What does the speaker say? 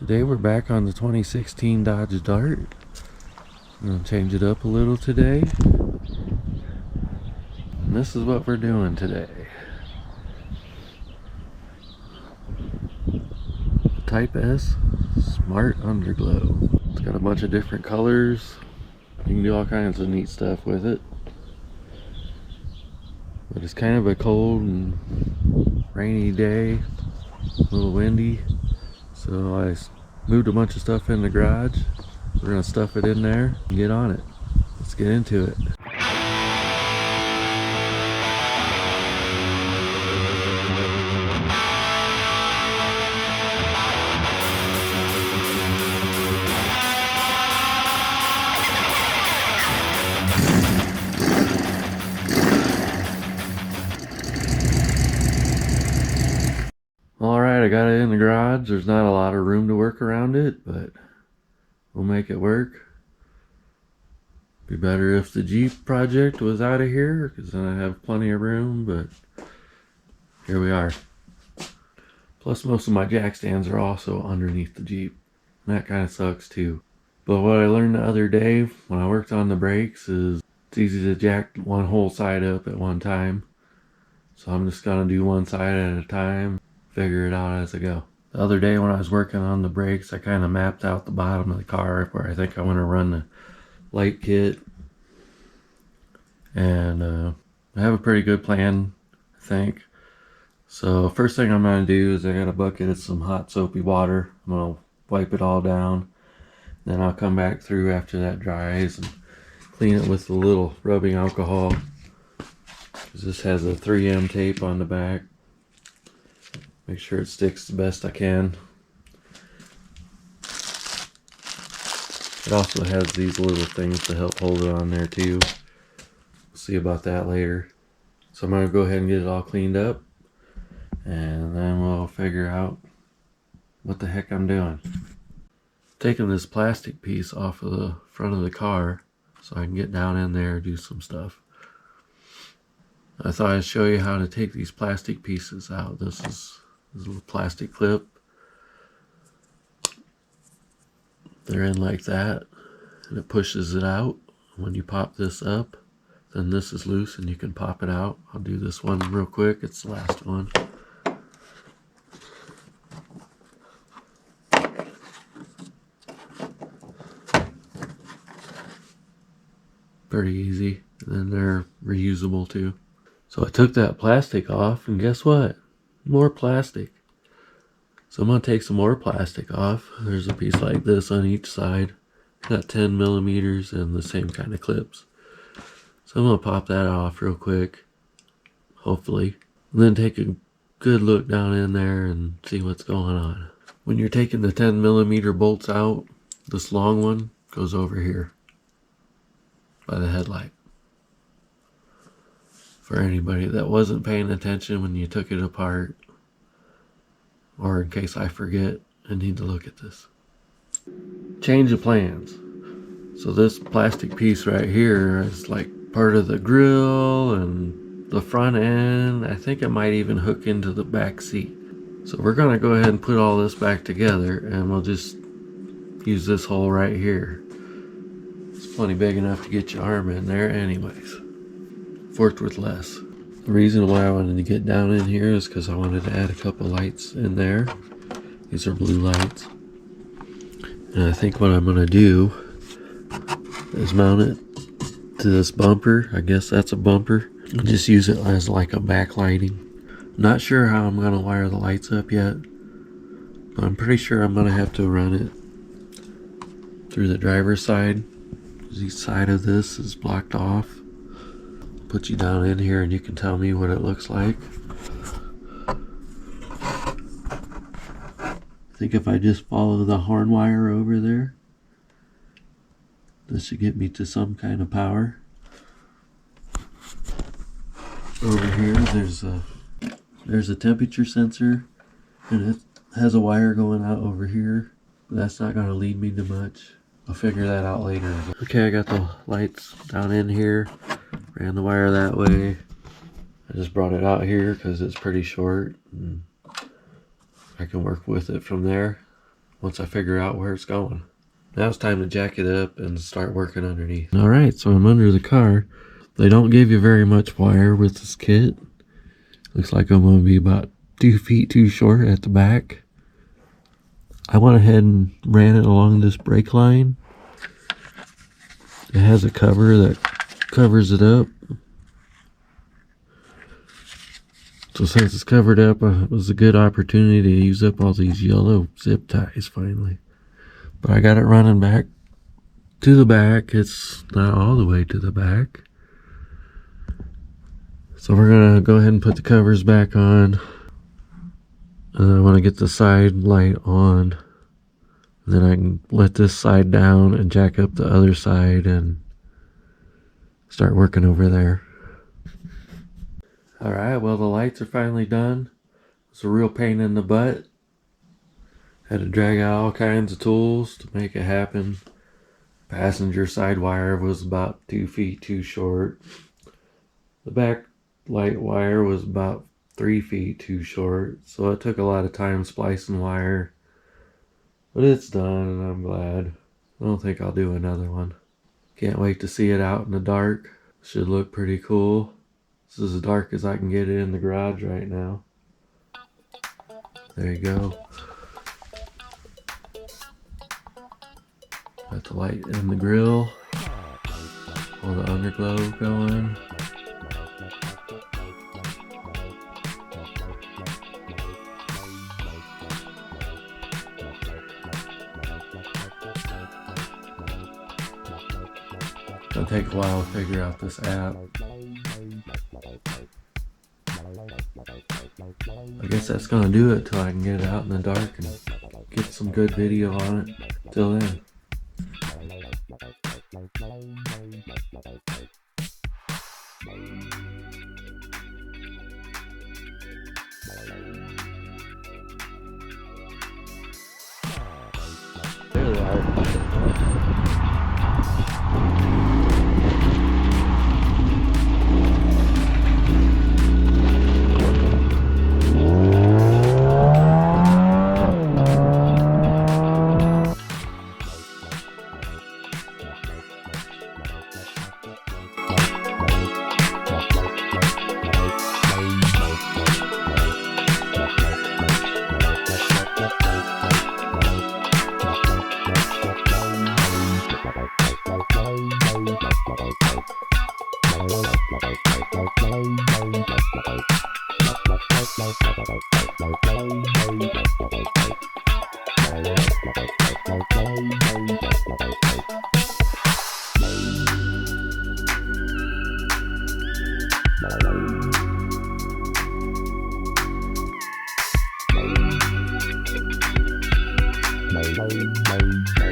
Today we're back on the 2016 Dodge Dart. I'm going to change it up a little today. And this is what we're doing today. Type S Smart Underglow. It's got a bunch of different colors. You can do all kinds of neat stuff with it. But it's kind of a cold and rainy day. A little windy. So I moved a bunch of stuff in the garage. We're gonna stuff it in there and get on it. Let's get into it. Alright, I got it in the garage. There's not a lot of room to work around it, but we'll make it work. Be better if the Jeep project was out of here, because then I have plenty of room, but here we are. Plus most of my jack stands are also underneath the Jeep. And that kind of sucks too. But what I learned the other day when I worked on the brakes is it's easy to jack one whole side up at one time. So I'm just gonna do one side at a time, figure it out as I go. The other day when I was working on the brakes, I kind of mapped out the bottom of the car where I think I want to run the light kit. And I have a pretty good plan, I think. So first thing I'm going to do is I got a bucket of some hot soapy water. I'm going to wipe it all down. Then I'll come back through after that dries and clean it with a little rubbing alcohol. This has a 3M tape on the back. Make sure it sticks the best I can. It also has these little things to help hold it on there too. We'll see about that later. So I'm going to go ahead and get it all cleaned up. And then we'll figure out what the heck I'm doing. Taking this plastic piece off of the front of the car so I can get down in there and do some stuff. I thought I'd show you how to take these plastic pieces out. This is a little plastic clip. They're in like that, and it pushes it out. When you pop this up, then this is loose and you can pop it out. I'll do this one real quick. It's the last one. Pretty easy, and then they're reusable too. So I took that plastic off, and guess what? More plastic. So I'm going to take some more plastic off. There's a piece like this on each side. Got 10 millimeters and the same kind of clips. So I'm going to pop that off real quick, hopefully. And then take a good look down in there and see what's going on. When you're taking the 10 millimeter bolts out, this long one goes over here by the headlight. For anybody that wasn't paying attention when you took it apart, or in case I forget and need to look at this. Change of plans. So this plastic piece right here is like part of the grill and the front end. I think it might even hook into the back seat. So we're gonna go ahead and put all this back together, and we'll just use this hole right here. It's plenty big enough to get your arm in there anyways. Worked with less. The reason why I wanted to get down in here is because I wanted to add a couple lights in there. These are blue lights. And I think what I'm going to do is mount it to this bumper. I guess that's a bumper. And just use it as like a backlighting. Not sure how I'm going to wire the lights up yet. But I'm pretty sure I'm going to have to run it through the driver's side. Each side of this is blocked off. Put you down in here and you can tell me what it looks like. I think if I just follow the horn wire over there, this should get me to some kind of power. Over here there's a temperature sensor, and it has a wire going out over here, but that's not going to lead me to much. I'll figure that out later. Okay, I got the lights down in here. Ran the wire that way. I just brought it out here because it's pretty short and I can work with it from there. once I figure out where it's going. Now it's time to jack it up and start working underneath. Alright, so I'm under the car. They don't give you very much wire with this kit. Looks like I'm going to be about 2 feet too short at the back. I went ahead and ran it along this brake line. It has a cover that covers it up. So since it's covered up, it was a good opportunity to use up all these yellow zip ties finally. But I got it running back to the back. It's not all the way to the back. So we're going to go ahead and put the covers back on. I want to get the side light on. Then I can let this side down and jack up the other side and start working over there. Alright, well the lights are finally done. It's a real pain in the butt. Had to drag out all kinds of tools to make it happen. Passenger side wire was about 2 feet too short. The back light wire was about 3 feet too short. So it took a lot of time splicing wire. But it's done and I'm glad. I don't think I'll do another one. Can't wait to see it out in the dark. Should look pretty cool. This is as dark as I can get it in the garage right now. There you go. Got the light in the grill. All the underglow going. It'll take a while to figure out this app. I guess that's gonna do it till I can get it out in the dark and get some good video on it. Till then. There they are. Bye.